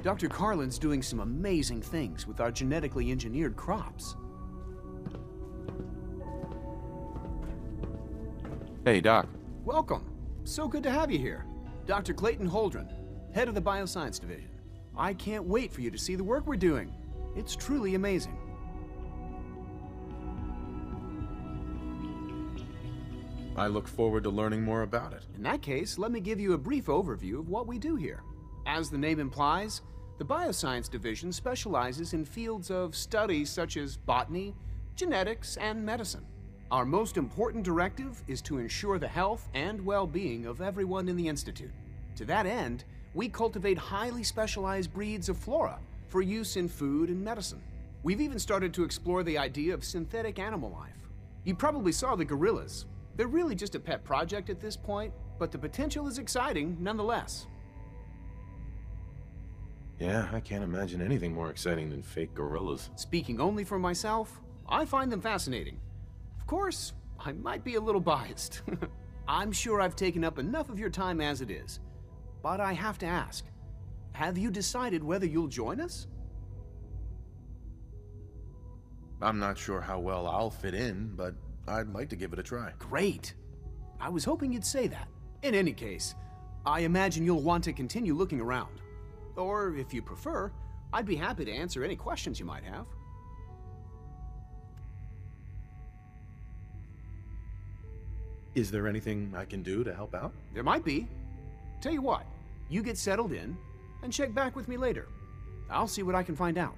Dr. Carlin's doing some amazing things with our genetically engineered crops. Hey, Doc. Welcome. So good to have you here. Dr. Clayton Holdren, head of the Bioscience Division. I can't wait for you to see the work we're doing. It's truly amazing. I look forward to learning more about it. In that case, let me give you a brief overview of what we do here. As the name implies, the Bioscience Division specializes in fields of study such as botany, genetics, and medicine. Our most important directive is to ensure the health and well-being of everyone in the Institute. To that end, we cultivate highly specialized breeds of flora for use in food and medicine. We've even started to explore the idea of synthetic animal life. You probably saw the gorillas. They're really just a pet project at this point, but the potential is exciting nonetheless. Yeah, I can't imagine anything more exciting than fake gorillas. Speaking only for myself, I find them fascinating. Of course, I might be a little biased. I'm sure I've taken up enough of your time as it is. But I have to ask, have you decided whether you'll join us? I'm not sure how well I'll fit in, but I'd like to give it a try. Great. I was hoping you'd say that. In any case, I imagine you'll want to continue looking around. Or, if you prefer, I'd be happy to answer any questions you might have. Is there anything I can do to help out? There might be. Tell you what, you get settled in, and check back with me later. I'll see what I can find out.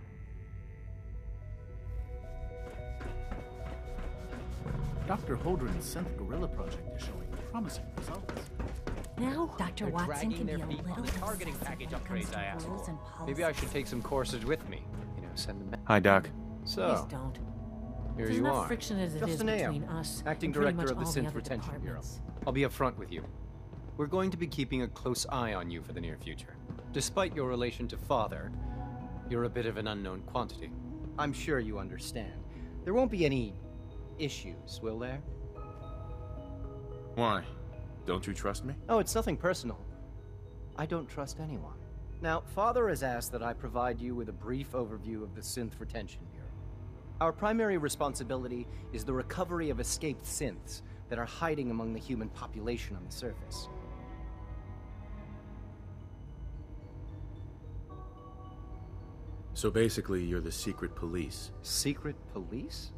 Dr. Holdren's synth gorilla project is showing promising results. Now, Dr. Watson can be a little on the targeting package upgrades I asked for. Maybe I I should take some courses with me. You know, send them back. Hi, Doc. Please So, don't. here There's you enough are. friction as it is Justin Ayer, between us acting and pretty director much of the all Synth other Retention Bureau. departments. I'll be upfront with you. We're going to be keeping a close eye on you for the near future. Despite your relation to Father, you're a bit of an unknown quantity. I'm sure you understand. There won't be any issues, will there? Why? Don't you trust me? Oh, it's nothing personal. I don't trust anyone. Now, Father has asked that I provide you with a brief overview of the Synth Retention Bureau. Our primary responsibility is the recovery of escaped synths that are hiding among the human population on the surface. So basically, you're the secret police. Secret police?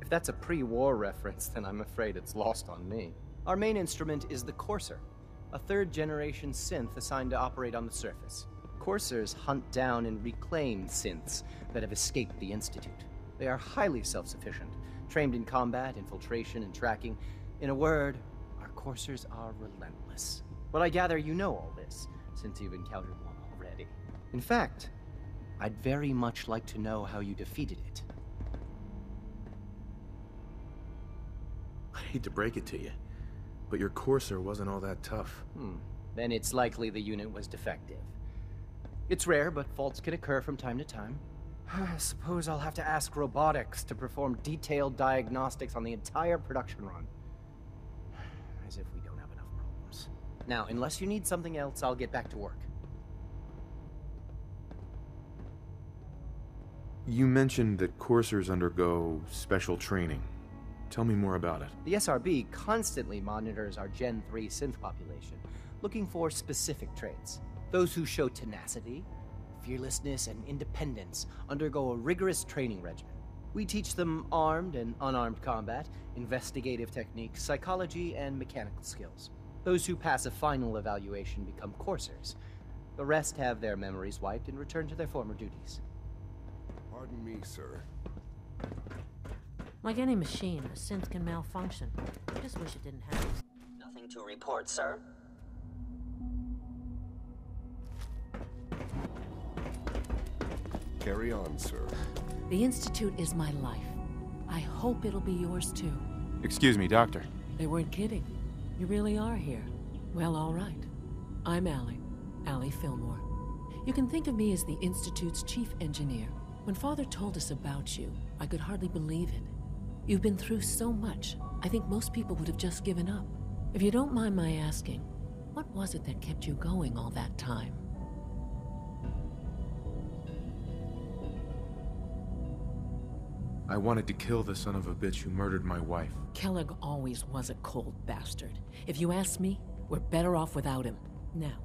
If that's a pre-war reference, then I'm afraid it's lost on me. Our main instrument is the Courser, a third-generation synth assigned to operate on the surface. Coursers hunt down and reclaim synths that have escaped the Institute. They are highly self-sufficient, trained in combat, infiltration, and tracking. In a word, our Coursers are relentless. But I gather you know all this, since you've encountered one already. In fact, I'd very much like to know how you defeated it. I hate to break it to you, but your Courser wasn't all that tough. Then it's likely the unit was defective. It's rare, but faults can occur from time to time. I suppose I'll have to ask robotics to perform detailed diagnostics on the entire production run. As if we don't have enough problems. Now, unless you need something else, I'll get back to work. You mentioned that coursers undergo special training. Tell me more about it. The SRB constantly monitors our Gen 3 synth population, looking for specific traits. Those who show tenacity, fearlessness, and independence undergo a rigorous training regimen. We teach them armed and unarmed combat, investigative techniques, psychology, and mechanical skills. Those who pass a final evaluation become coursers. The rest have their memories wiped and return to their former duties. Pardon me, sir. Like any machine, a synth can malfunction. I just wish it didn't happen. Nothing to report, sir. Carry on, sir. The Institute is my life. I hope it'll be yours too. Excuse me, Doctor. They weren't kidding. You really are here. Well, all right. I'm Allie Fillmore. You can think of me as the Institute's chief engineer. When Father told us about you, I could hardly believe it. You've been through so much, I think most people would have just given up. If you don't mind my asking, what was it that kept you going all that time? I wanted to kill the son of a bitch who murdered my wife. Kellogg always was a cold bastard. If you ask me, we're better off without him. Now,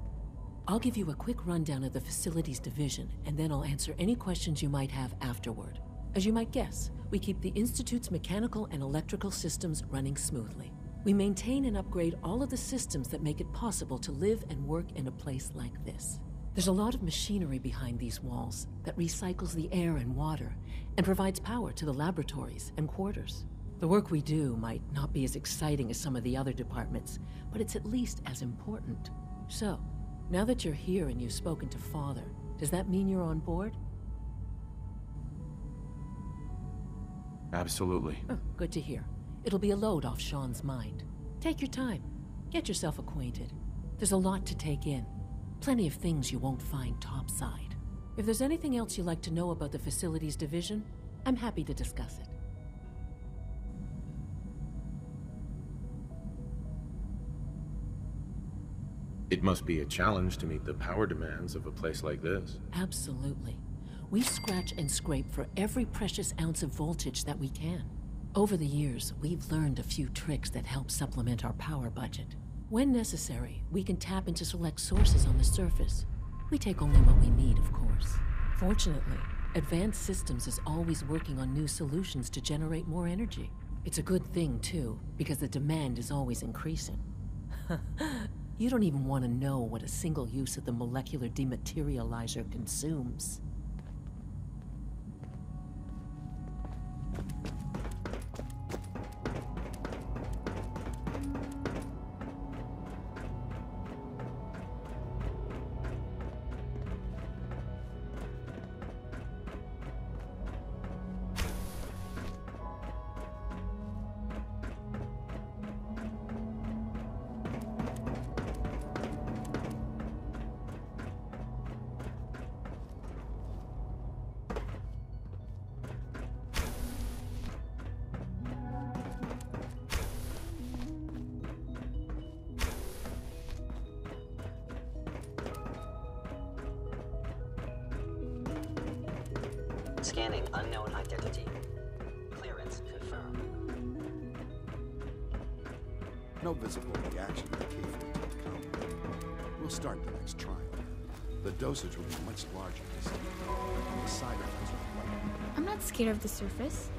I'll give you a quick rundown of the Facilities Division, and then I'll answer any questions you might have afterward. As you might guess, we keep the Institute's mechanical and electrical systems running smoothly. We maintain and upgrade all of the systems that make it possible to live and work in a place like this. There's a lot of machinery behind these walls that recycles the air and water and provides power to the laboratories and quarters. The work we do might not be as exciting as some of the other departments, but it's at least as important. So, now that you're here and you've spoken to Father, does that mean you're on board? Absolutely. Oh, good to hear. It'll be a load off Sean's mind. Take your time. Get yourself acquainted. There's a lot to take in. Plenty of things you won't find topside. If there's anything else you'd like to know about the Facilities Division, I'm happy to discuss it. It must be a challenge to meet the power demands of a place like this. Absolutely. We scratch and scrape for every precious ounce of voltage that we can. Over the years, we've learned a few tricks that help supplement our power budget. When necessary, we can tap into select sources on the surface. We take only what we need, of course. Fortunately, Advanced Systems is always working on new solutions to generate more energy. It's a good thing, too, because the demand is always increasing. You don't even want to know what a single use of the molecular dematerializer consumes. Scanning unknown identity. Clearance confirmed. No visible reaction to K-14 We'll start the next trial. The dosage will be much larger this time, and the side effects are quite... I'm not scared of the surface.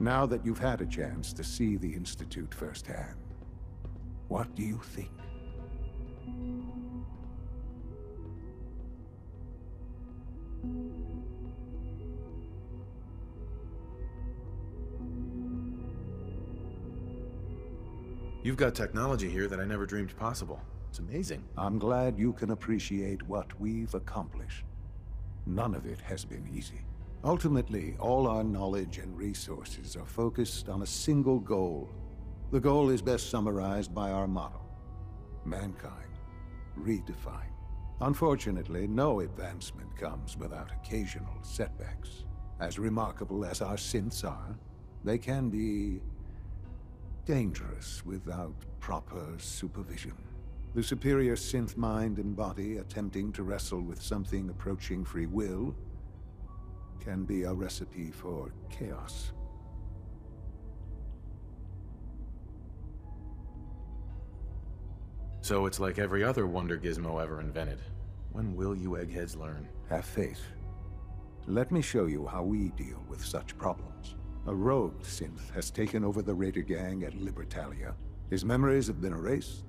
Now that you've had a chance to see the Institute firsthand, what do you think? You've got technology here that I never dreamed possible. It's amazing. I'm glad you can appreciate what we've accomplished. None of it has been easy. Ultimately, all our knowledge and resources are focused on a single goal. The goal is best summarized by our motto: mankind, redefined. Unfortunately, no advancement comes without occasional setbacks. As remarkable as our synths are, they can be dangerous without proper supervision. The superior synth mind and body attempting to wrestle with something approaching free will can be a recipe for chaos. So it's like every other wonder gizmo ever invented. When will you eggheads learn? Have faith. Let me show you how we deal with such problems. A rogue synth has taken over the Raider gang at Libertalia. His memories have been erased,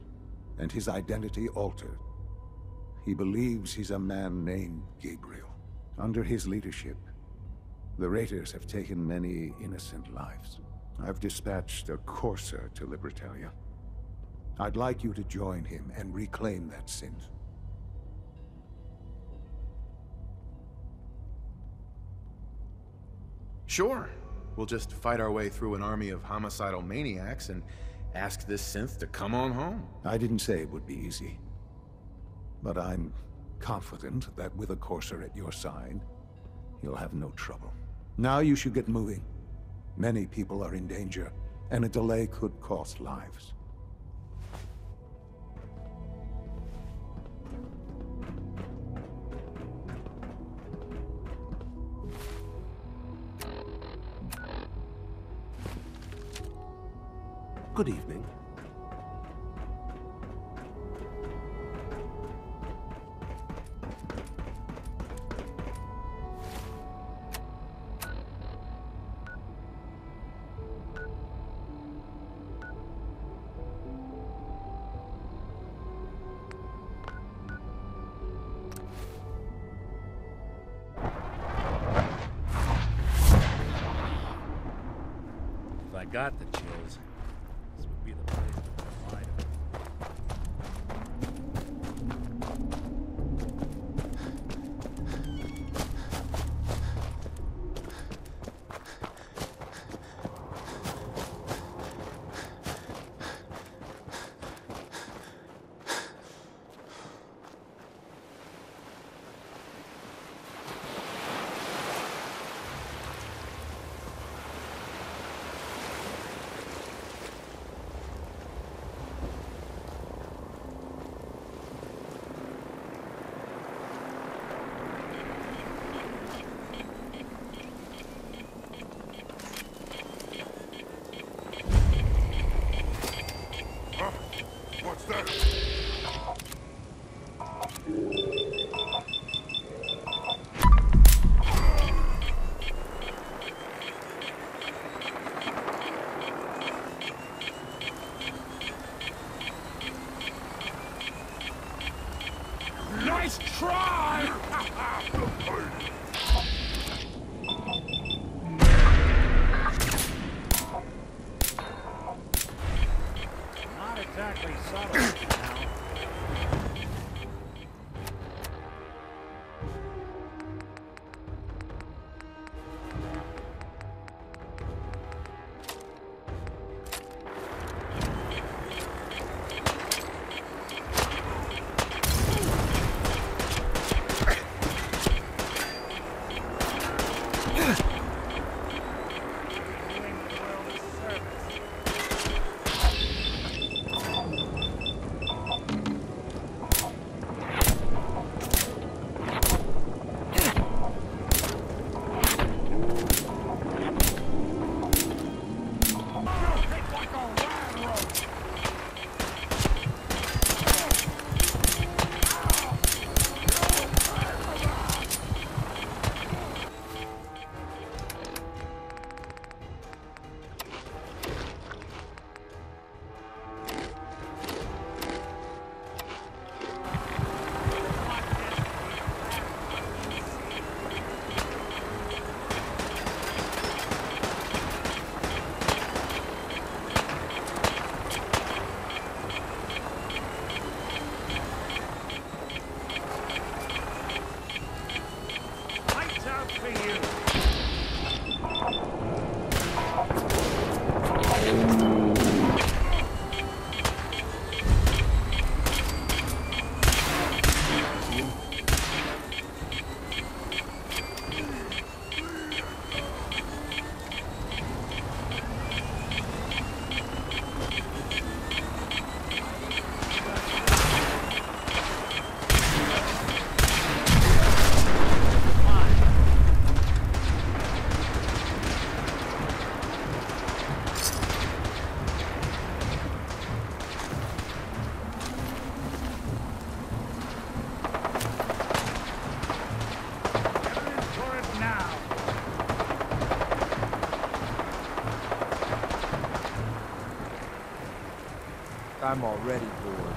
and his identity altered. He believes he's a man named Gabriel. Under his leadership, the Raiders have taken many innocent lives. I've dispatched a courser to Libertalia. I'd like you to join him and reclaim that synth. Sure. We'll just fight our way through an army of homicidal maniacs and ask this synth to come on home. I didn't say it would be easy. But I'm confident that with a courser at your side, you'll have no trouble. Now you should get moving. Many people are in danger, and a delay could cost lives. Good evening. If I got the chills, this would be the place to provide them. What's that? Nice try! Not exactly subtle now. I'm already bored.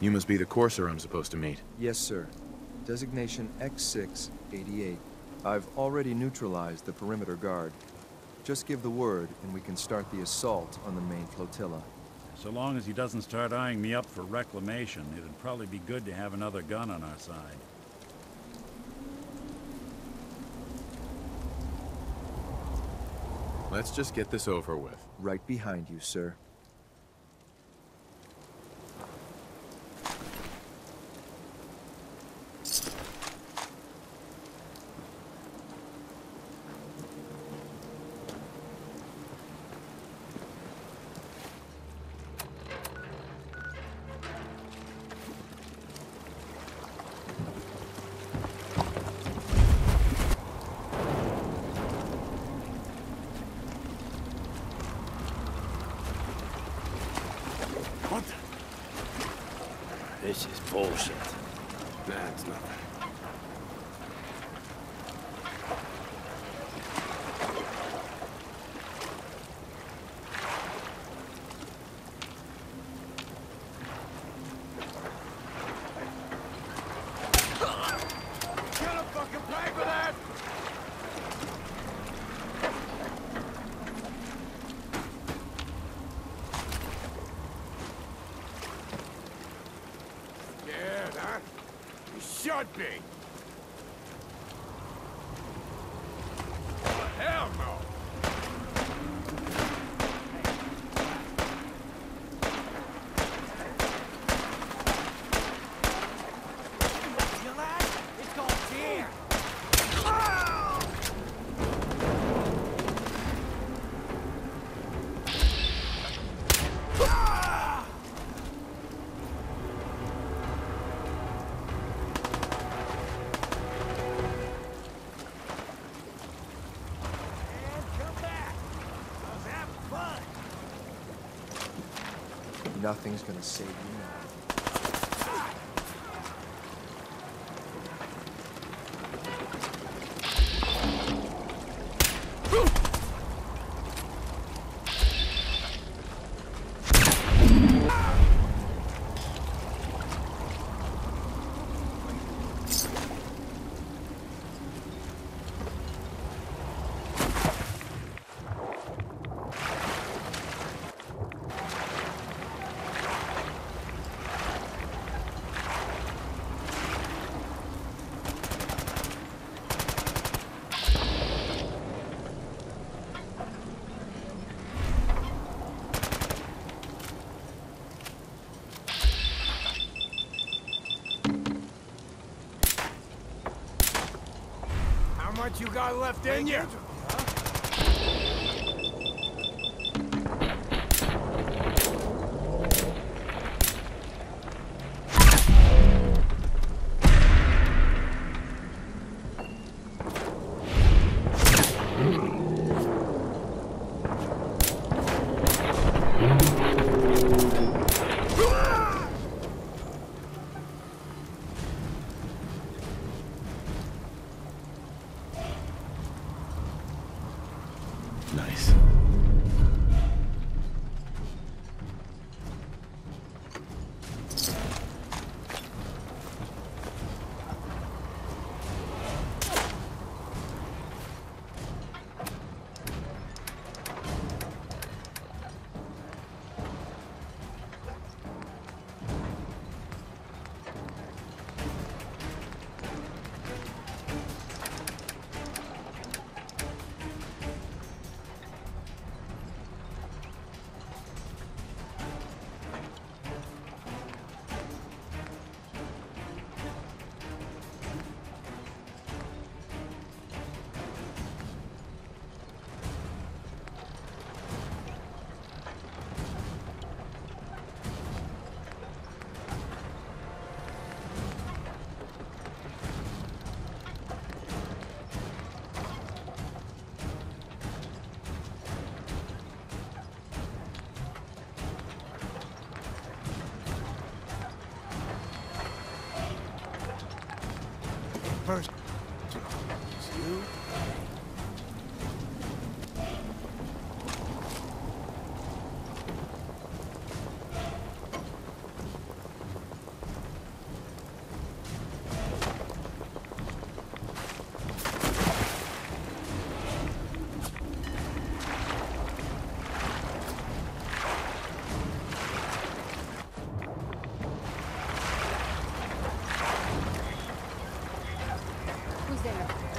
You must be the Courser I'm supposed to meet. Yes, sir. Designation X688. I've already neutralized the perimeter guard. Just give the word, and we can start the assault on the main flotilla. So long as he doesn't start eyeing me up for reclamation, it'd probably be good to have another gun on our side. Let's just get this over with. Right behind you, sir. This is bullshit. Nah, it's nothing. Gonna fucking pay for that! Scared, huh? You should be. Hell no! Nothing's gonna save you now. How much you got left in you? person. You? Who's there?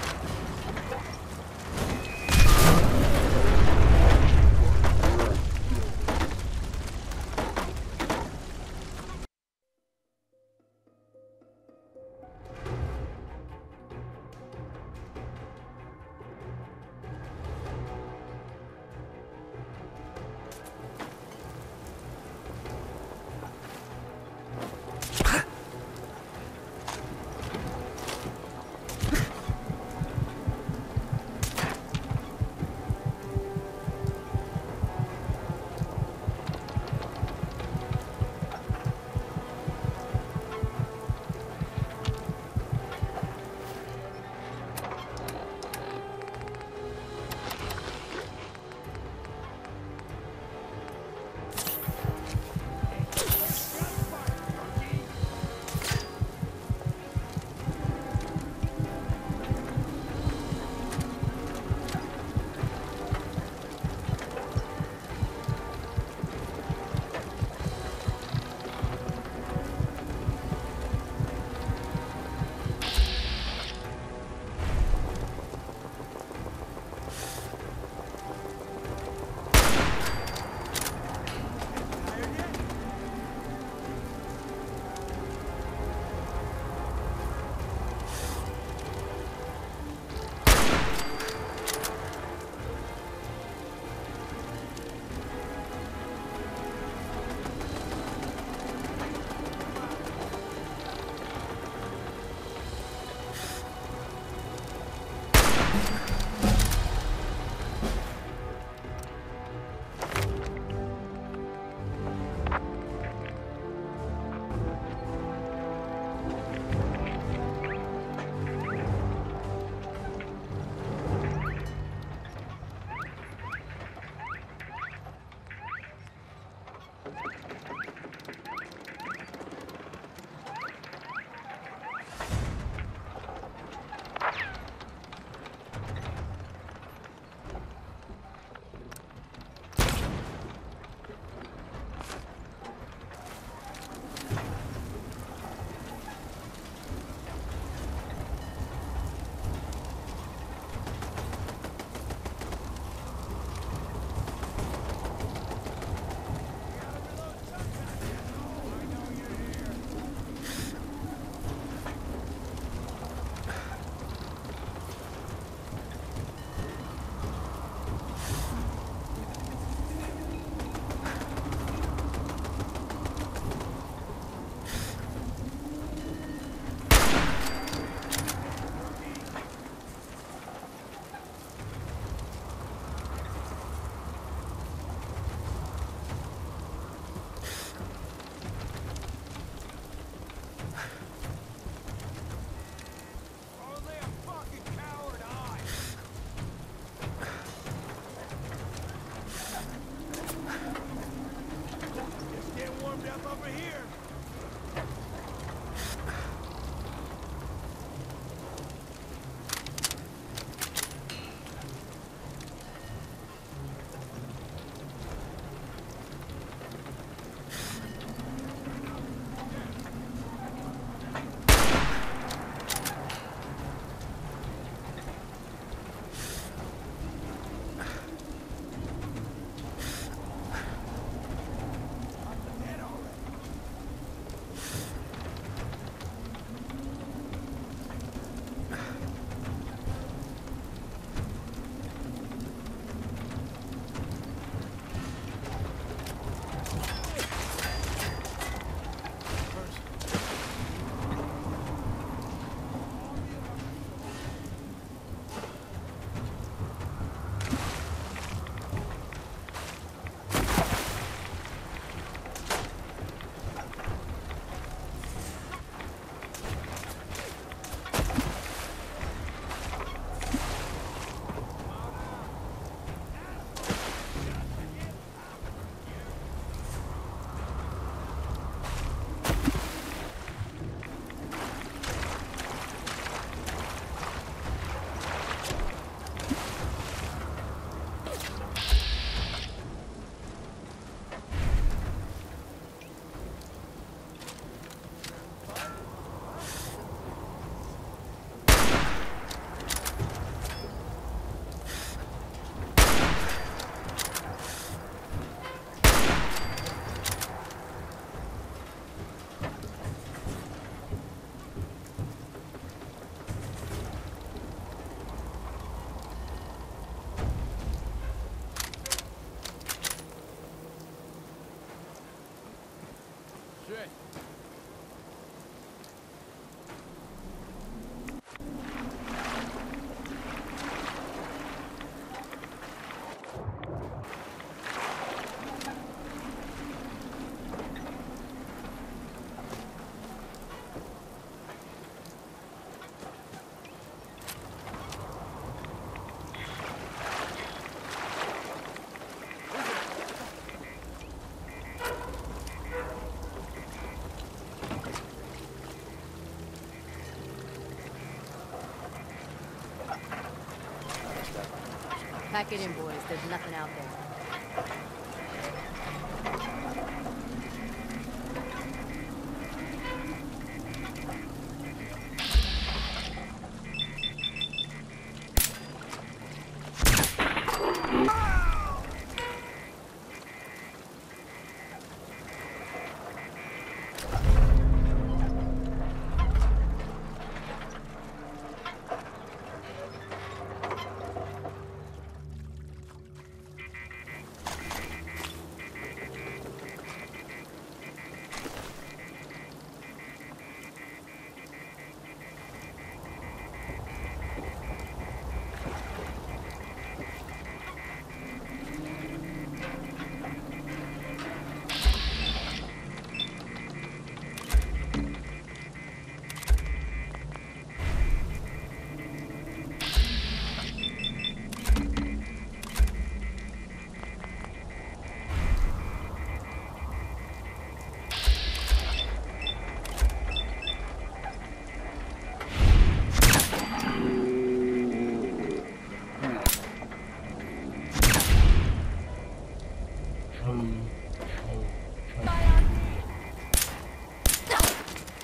Pack it in, boys. There's nothing out there.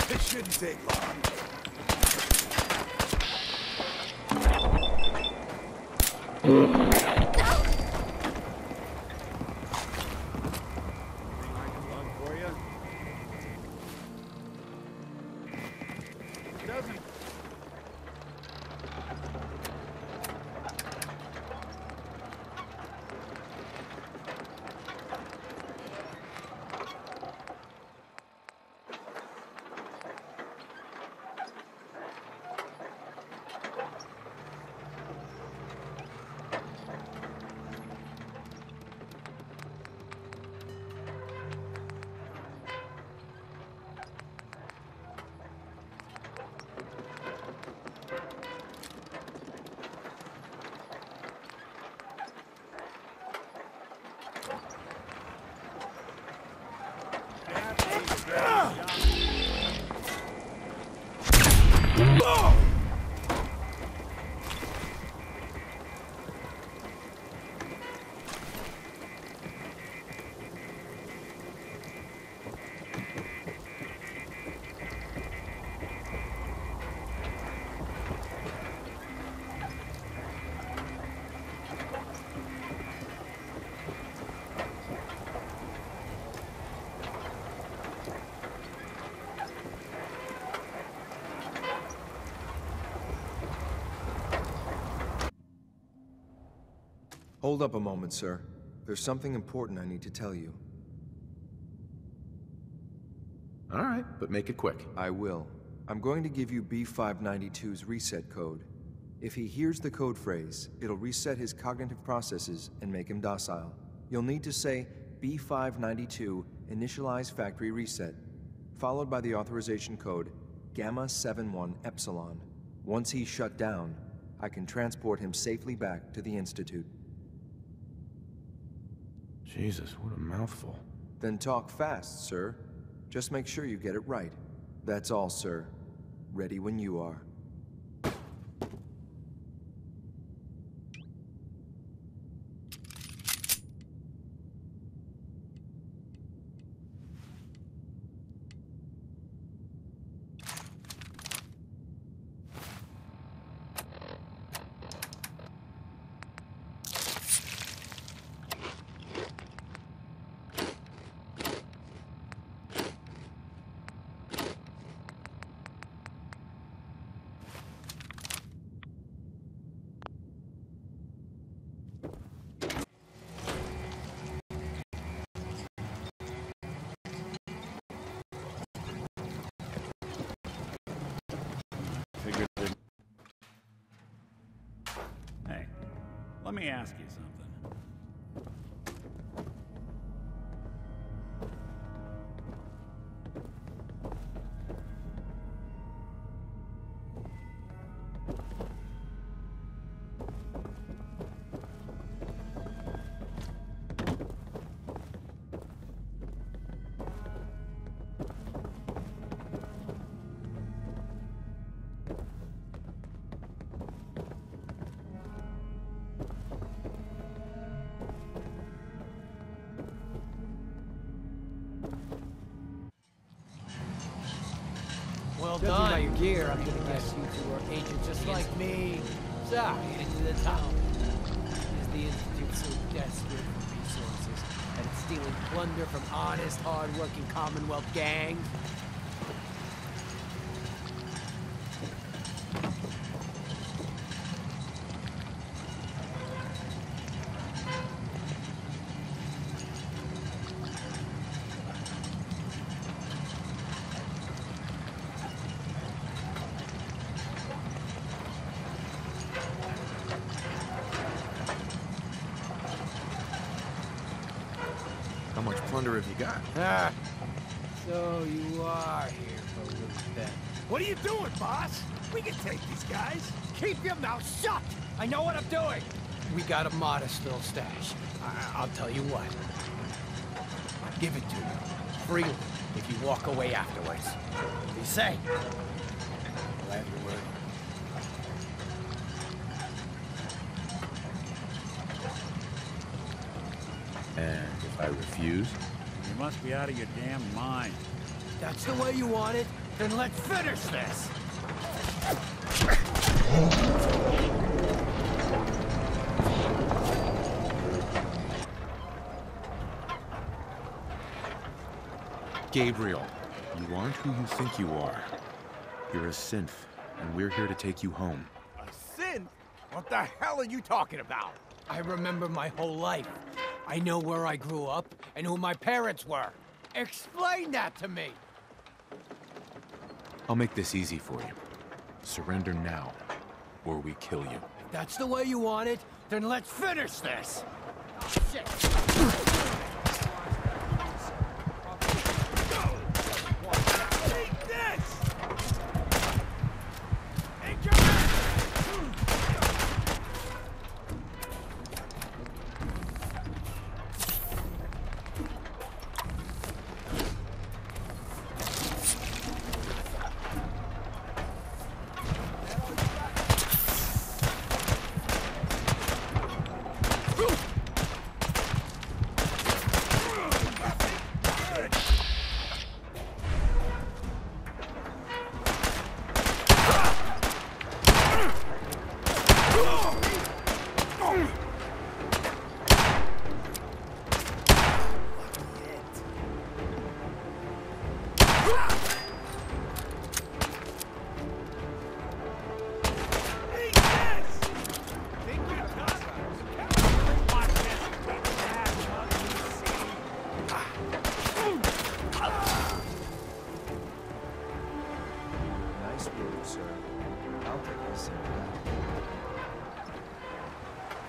It shouldn't take long. Hold up a moment, sir. There's something important I need to tell you. All right, but make it quick. I will. I'm going to give you B592's reset code. If he hears the code phrase, it'll reset his cognitive processes and make him docile. You'll need to say B592 initialize factory reset, followed by the authorization code Gamma 71 Epsilon. Once he's shut down, I can transport him safely back to the Institute. Jesus, what a mouthful. Then talk fast, sir. Just make sure you get it right. That's all, sir. Ready when you are. Hey, let me ask you something. Judging by your gear, I'm gonna guess you two are agents just like me. So, into the top. Is the Institute so desperate for resources that it's stealing plunder from honest, hard-working Commonwealth gangs? How much plunder have you got? Ah, so you are here for a little bit. What are you doing, boss? We can take these guys. Keep your mouth shut! I know what I'm doing! We got a modest little stash. I'll tell you what. I'll give it to you. Freely, if you walk away afterwards. What do you say? I'll have your word. And if I refuse? You must be out of your damn mind. That's the way you want it? Then let's finish this! Gabriel, you aren't who you think you are. You're a synth, and we're here to take you home. A synth? What the hell are you talking about? I remember my whole life. I know where I grew up and who my parents were. Explain that to me! I'll make this easy for you. Surrender now, or we kill you. If that's the way you want it, then let's finish this! Shit!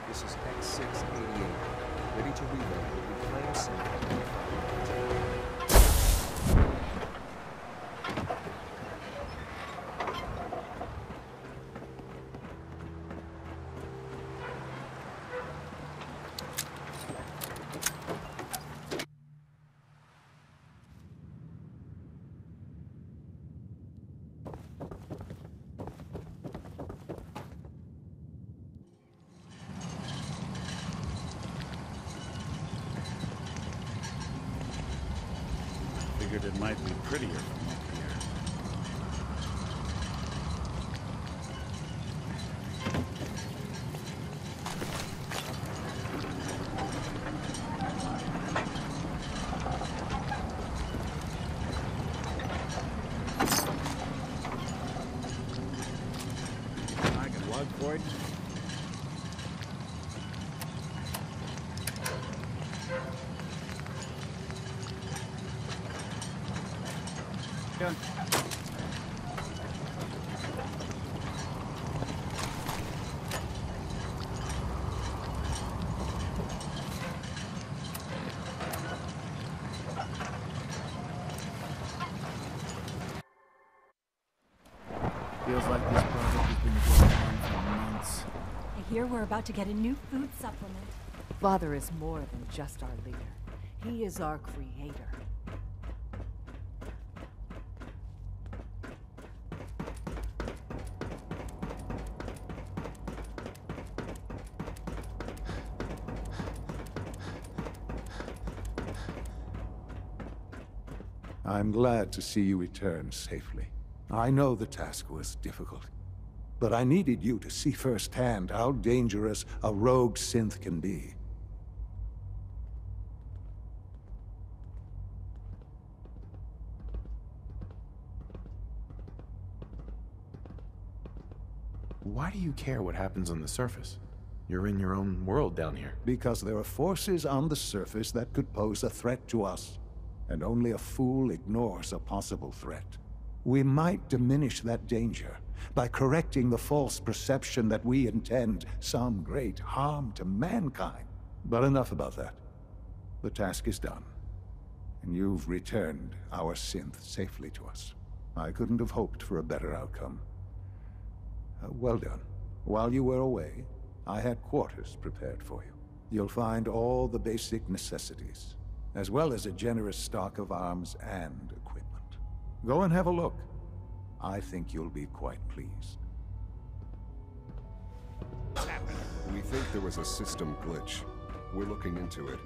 This is X688. Ready to reload. Reclaim center. Figured it might be prettier from up here. I can lug for it. Done. Feels like this project has been going on for months. I hear we're about to get a new food supplement. Father is more than just our leader. He is our creator. I'm glad to see you return safely. I know the task was difficult, but I needed you to see firsthand how dangerous a rogue synth can be. Why do you care what happens on the surface? You're in your own world down here. Because there are forces on the surface that could pose a threat to us, and only a fool ignores a possible threat. We might diminish that danger by correcting the false perception that we intend some great harm to mankind. But enough about that. The task is done, and you've returned our synth safely to us. I couldn't have hoped for a better outcome. Well done. While you were away, I had quarters prepared for you. You'll find all the basic necessities, as well as a generous stock of arms and equipment. Go and have a look. I think you'll be quite pleased. We think there was a system glitch. We're looking into it.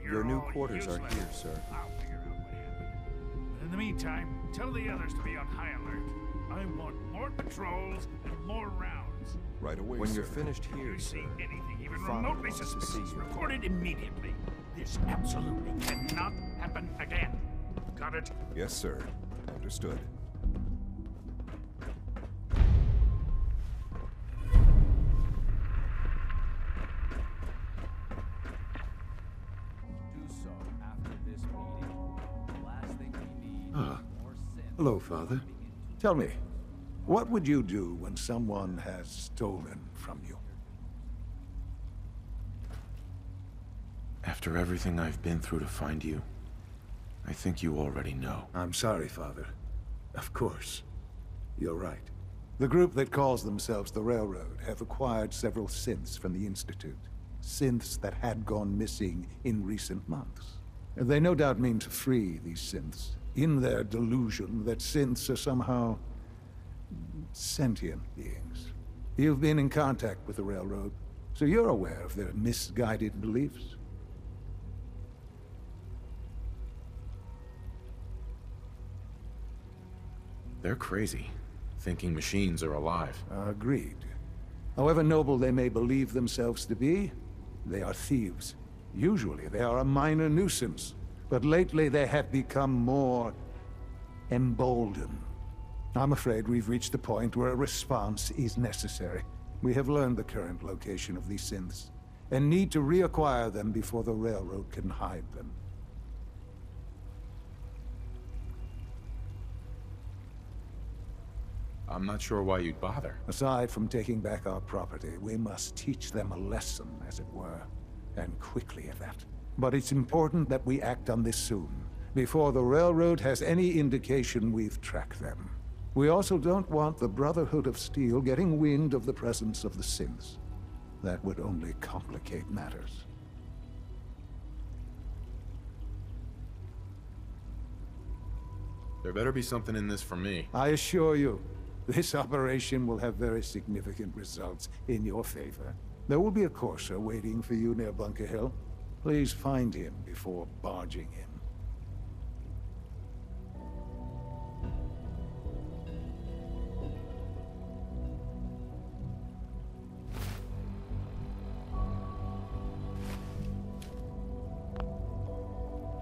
Your new quarters are here, sir. I'll figure out what happened. In the meantime, tell the others to be on high alert. I want more patrols and more rounds. Right away, When sir. you're finished If here, you see anything even Father remotely wants to see suspicious, you. report it immediately. This absolutely cannot happen again. Got it? Yes, sir. Understood. Hello, Father. Tell me, what would you do when someone has stolen from you? After everything I've been through to find you, I think you already know. I'm sorry, Father. Of course. You're right. The group that calls themselves the Railroad have acquired several synths from the Institute. Synths that had gone missing in recent months. And they no doubt mean to free these synths, in their delusion that synths are somehow sentient beings. You've been in contact with the Railroad, so you're aware of their misguided beliefs. They're crazy, thinking machines are alive. Agreed. However noble they may believe themselves to be, they are thieves. Usually they are a minor nuisance, but lately they have become more emboldened. I'm afraid we've reached a point where a response is necessary. We have learned the current location of these synths, and need to reacquire them before the Railroad can hide them. I'm not sure why you'd bother. Aside from taking back our property, we must teach them a lesson, as it were. And quickly at that. But it's important that we act on this soon, before the Railroad has any indication we've tracked them. We also don't want the Brotherhood of Steel getting wind of the presence of the synths. That would only complicate matters. There better be something in this for me. I assure you, this operation will have very significant results in your favor. There will be a courser waiting for you near Bunker Hill. Please find him before barging in.